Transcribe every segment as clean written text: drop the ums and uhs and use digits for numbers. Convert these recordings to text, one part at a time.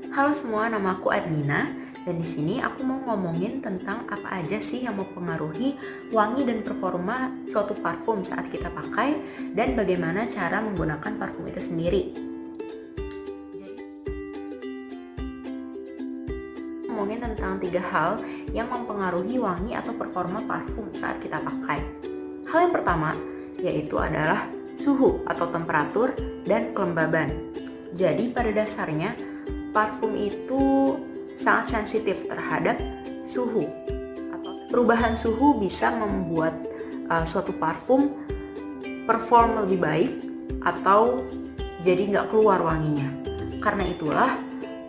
Halo semua, nama aku Adnina dan di sini aku mau ngomongin tentang apa aja sih yang mempengaruhi wangi dan performa suatu parfum saat kita pakai dan bagaimana cara menggunakan parfum itu sendiri. Jadi, ngomongin tentang 3 hal yang mempengaruhi wangi atau performa parfum saat kita pakai. Hal yang pertama yaitu adalah suhu atau temperatur dan kelembaban. Jadi pada dasarnya parfum itu sangat sensitif terhadap suhu. Perubahan suhu bisa membuat suatu parfum perform lebih baik atau jadi nggak keluar wanginya. Karena itulah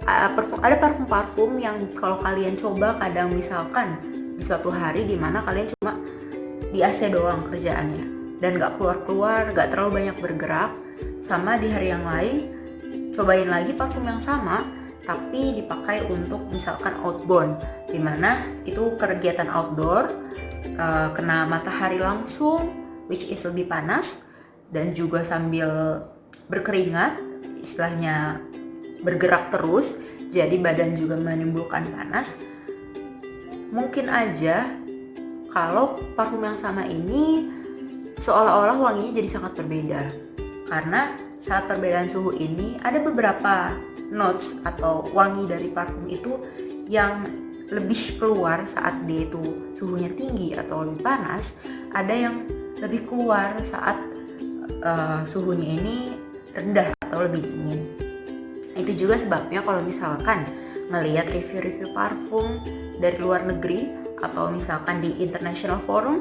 ada parfum-parfum yang kalau kalian coba kadang misalkan di suatu hari dimana kalian cuma di AC doang kerjaannya dan nggak keluar-keluar, nggak terlalu banyak bergerak, sama di hari yang lain cobain lagi parfum yang sama tapi dipakai untuk misalkan outbound, dimana itu kegiatan outdoor, kena matahari langsung, which is lebih panas dan juga sambil berkeringat, istilahnya bergerak terus, jadi badan juga menimbulkan panas. Mungkin aja kalau parfum yang sama ini seolah-olah wanginya jadi sangat berbeda, karena saat perbedaan suhu ini ada beberapa notes atau wangi dari parfum itu yang lebih keluar saat dia itu suhunya tinggi atau lebih panas, ada yang lebih keluar saat suhunya ini rendah atau lebih dingin. Itu juga sebabnya kalau misalkan ngelihat review-review parfum dari luar negeri atau misalkan di international forum,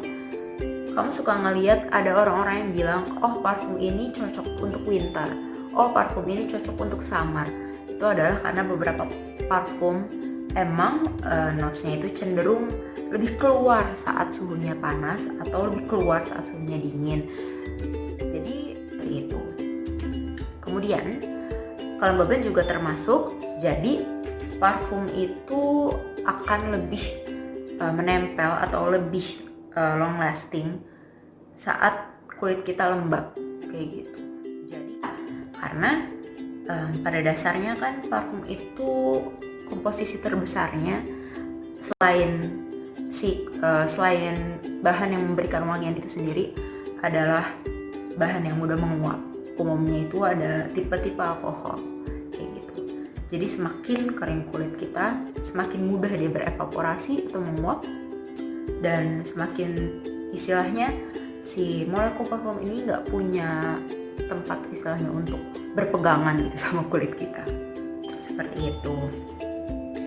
kamu suka ngelihat ada orang-orang yang bilang, oh parfum ini cocok untuk winter, oh parfum ini cocok untuk summer. Itu adalah karena beberapa parfum emang notes-nya itu cenderung lebih keluar saat suhunya panas atau lebih keluar saat suhunya dingin. Jadi seperti itu. Kemudian kelembaban juga termasuk, jadi parfum itu akan lebih menempel atau lebih long lasting saat kulit kita lembab kayak gitu. Jadi karena pada dasarnya kan parfum itu komposisi terbesarnya selain bahan yang memberikan wangian itu sendiri adalah bahan yang mudah menguap. Umumnya itu ada tipe-tipe alkohol kayak gitu. Jadi semakin kering kulit kita, semakin mudah dia berevaporasi atau menguap, dan semakin istilahnya si molekul parfum ini nggak punya tempat istilahnya untuk berpegangan gitu sama kulit kita, seperti itu.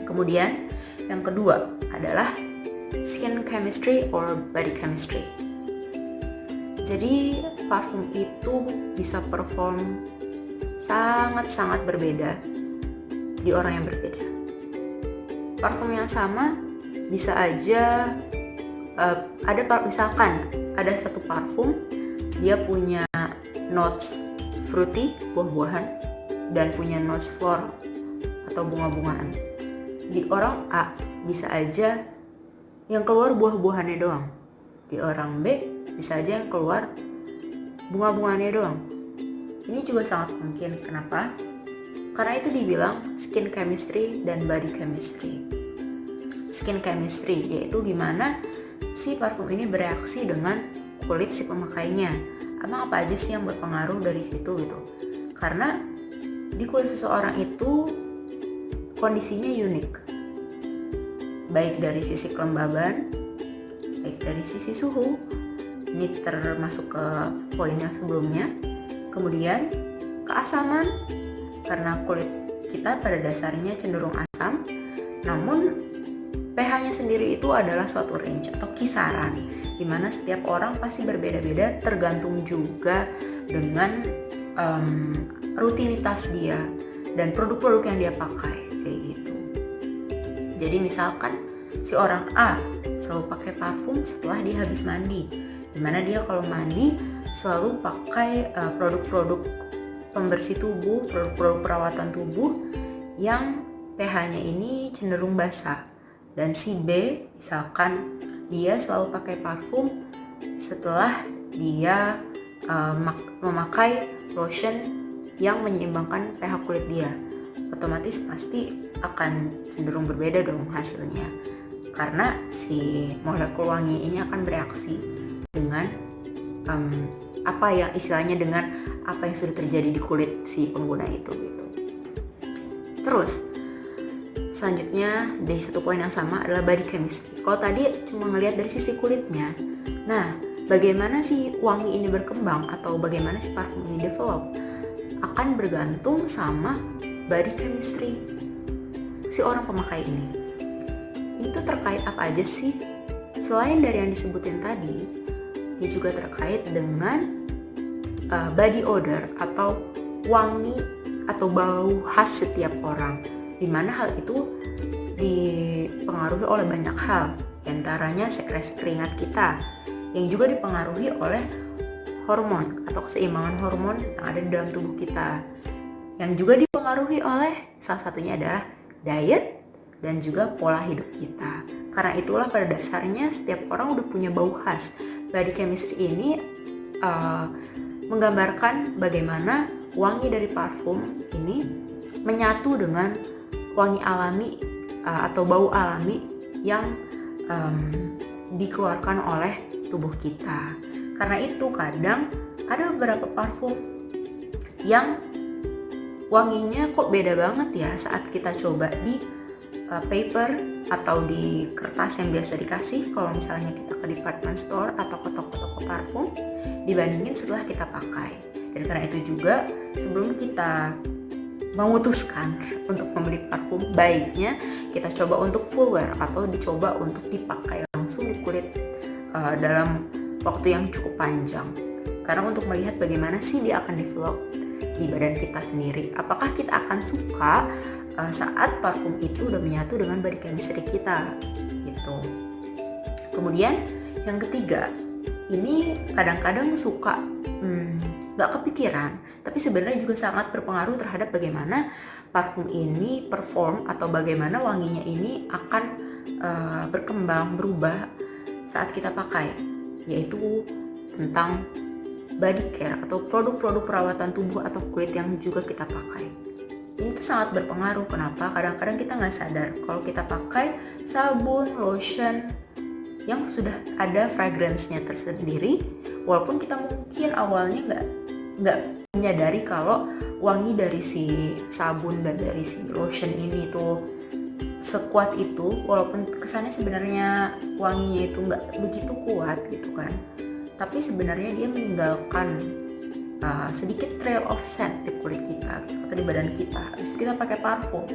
Kemudian yang kedua adalah skin chemistry or body chemistry. Jadi parfum itu bisa perform sangat-sangat berbeda di orang yang berbeda. Parfum yang sama bisa aja misalkan ada satu parfum dia punya notes fruity, buah-buahan, dan punya notes floral atau bunga-bungaan. Di orang A bisa aja yang keluar buah-buahannya doang, di orang B bisa aja yang keluar bunga-bungaannya doang. Ini juga sangat mungkin. Kenapa? Karena itu dibilang skin chemistry dan body chemistry. Skin chemistry yaitu gimana si parfum ini bereaksi dengan kulit si pemakainya. Emang apa aja sih yang berpengaruh dari situ gitu. Karena di kulit seseorang itu kondisinya unik, baik dari sisi kelembaban, baik dari sisi suhu. Ini termasuk ke poin yang sebelumnya. Kemudian keasaman, karena kulit kita pada dasarnya cenderung asam, namun pH-nya sendiri itu adalah suatu range atau kisaran, di mana setiap orang pasti berbeda-beda tergantung juga dengan rutinitas dia dan produk-produk yang dia pakai kayak gitu. Jadi misalkan si orang A selalu pakai parfum setelah dia habis mandi, dimana dia kalau mandi selalu pakai produk-produk pembersih tubuh, produk-produk perawatan tubuh yang pH-nya ini cenderung basah. Dan si B misalkan dia selalu pakai parfum setelah dia memakai lotion yang menyeimbangkan pH kulit dia. otomatis pasti akan cenderung berbeda dong hasilnya, karena si molekul wangi ini akan bereaksi dengan apa yang istilahnya dengan apa yang sudah terjadi di kulit si pengguna itu gitu. Terus selanjutnya dari satu poin yang sama adalah body chemistry. Kalau tadi cuma ngelihat dari sisi kulitnya, nah bagaimana si wangi ini berkembang atau bagaimana si parfum ini develop akan bergantung sama body chemistry si orang pemakai ini. Itu terkait apa aja sih? Selain dari yang disebutin tadi, dia juga terkait dengan body odor atau wangi atau bau khas setiap orang, di mana hal itu dipengaruhi oleh banyak hal, diantaranya sekresi keringat kita yang juga dipengaruhi oleh hormon atau keseimbangan hormon yang ada di dalam tubuh kita, yang juga dipengaruhi oleh salah satunya adalah diet dan juga pola hidup kita. Karena itulah pada dasarnya setiap orang udah punya bau khas. Body chemistry ini menggambarkan bagaimana wangi dari parfum ini menyatu dengan wangi alami atau bau alami yang dikeluarkan oleh tubuh kita. Karena itu kadang ada beberapa parfum yang wanginya kok beda banget ya saat kita coba di paper atau di kertas yang biasa dikasih kalau misalnya kita ke department store atau ke toko-toko parfum dibandingin setelah kita pakai. Dan karena itu juga sebelum kita memutuskan untuk membeli parfum, baiknya kita coba untuk full wear atau dicoba untuk dipakai langsung di kulit dalam waktu yang cukup panjang. Karena untuk melihat bagaimana sih dia akan develop di badan kita sendiri. Apakah kita akan suka saat parfum itu udah menyatu dengan body chemistry kita gitu. Kemudian yang ketiga, ini kadang-kadang suka gak kepikiran, tapi sebenarnya juga sangat berpengaruh terhadap bagaimana parfum ini perform atau bagaimana wanginya ini akan berkembang, berubah saat kita pakai, yaitu tentang body care atau produk-produk perawatan tubuh atau kulit yang juga kita pakai. Ini tuh sangat berpengaruh. Kenapa? Kadang-kadang kita nggak sadar kalau kita pakai sabun, lotion yang sudah ada fragrance-nya tersendiri, walaupun kita mungkin awalnya nggak menyadari kalau wangi dari si sabun dan dari si lotion ini tuh sekuat itu, walaupun kesannya sebenarnya wanginya itu nggak begitu kuat gitu kan, tapi sebenarnya dia meninggalkan sedikit trail of scent di kulit kita atau di badan kita. Habis itu kita pakai parfum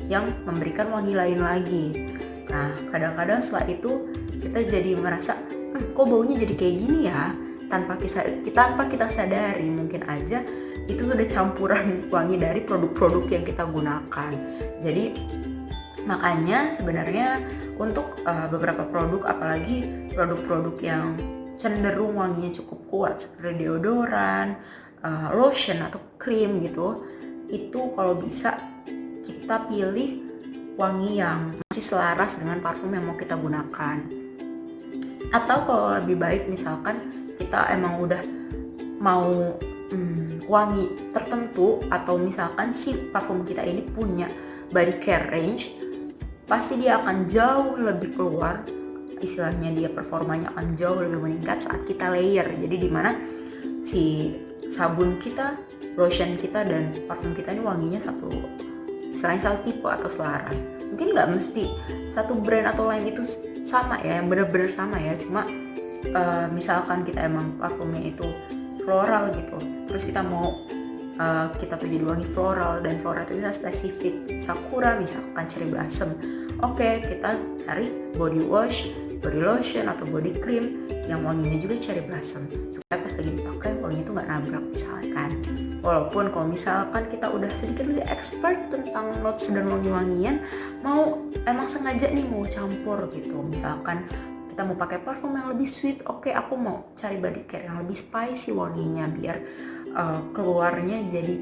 yang memberikan wangi lain lagi. Nah, kadang-kadang setelah itu kita jadi merasa, kok baunya jadi kayak gini ya? Tanpa kita sadari, mungkin aja itu sudah campuran wangi dari produk-produk yang kita gunakan. Jadi makanya sebenarnya untuk beberapa produk, apalagi produk-produk yang cenderung wanginya cukup kuat seperti deodoran, lotion atau krim gitu, itu kalau bisa kita pilih wangi yang masih selaras dengan parfum yang mau kita gunakan. Atau kalau lebih baik misalkan kita emang udah mau wangi tertentu, atau misalkan si parfum kita ini punya body care range, pasti dia akan jauh lebih keluar, istilahnya dia performanya akan jauh lebih meningkat saat kita layer. Jadi dimana si sabun kita, lotion kita, dan parfum kita ini wanginya satu, istilahnya satu tipe atau selaras. Mungkin nggak mesti satu brand atau lain itu sama ya, yang benar-benar sama ya, cuma misalkan kita emang parfumnya itu floral gitu, terus kita mau kita tuh jadi wangi floral, dan floral itu bisa spesifik sakura, misalkan cherry blossom. Oke, kita cari body wash, body lotion atau body cream yang wanginya juga cherry blossom, supaya pas lagi dipakai wangi itu nggak nabrak misalkan. Walaupun kalau misalkan kita udah sedikit lebih expert tentang notes dan wangi-wangian, mau emang sengaja nih mau campur gitu, misalkan kita mau pakai parfum yang lebih sweet, oke, aku mau cari body care yang lebih spicy wanginya biar keluarnya jadi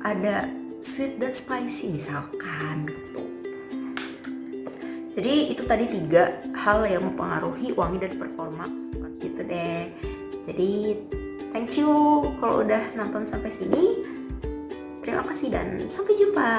ada sweet dan spicy misalkan gitu. Jadi itu tadi 3 hal yang mempengaruhi wangi dan performa gitu deh. Jadi thank you kalau udah nonton sampai sini. Terima Terima kasih dan sampai jumpa.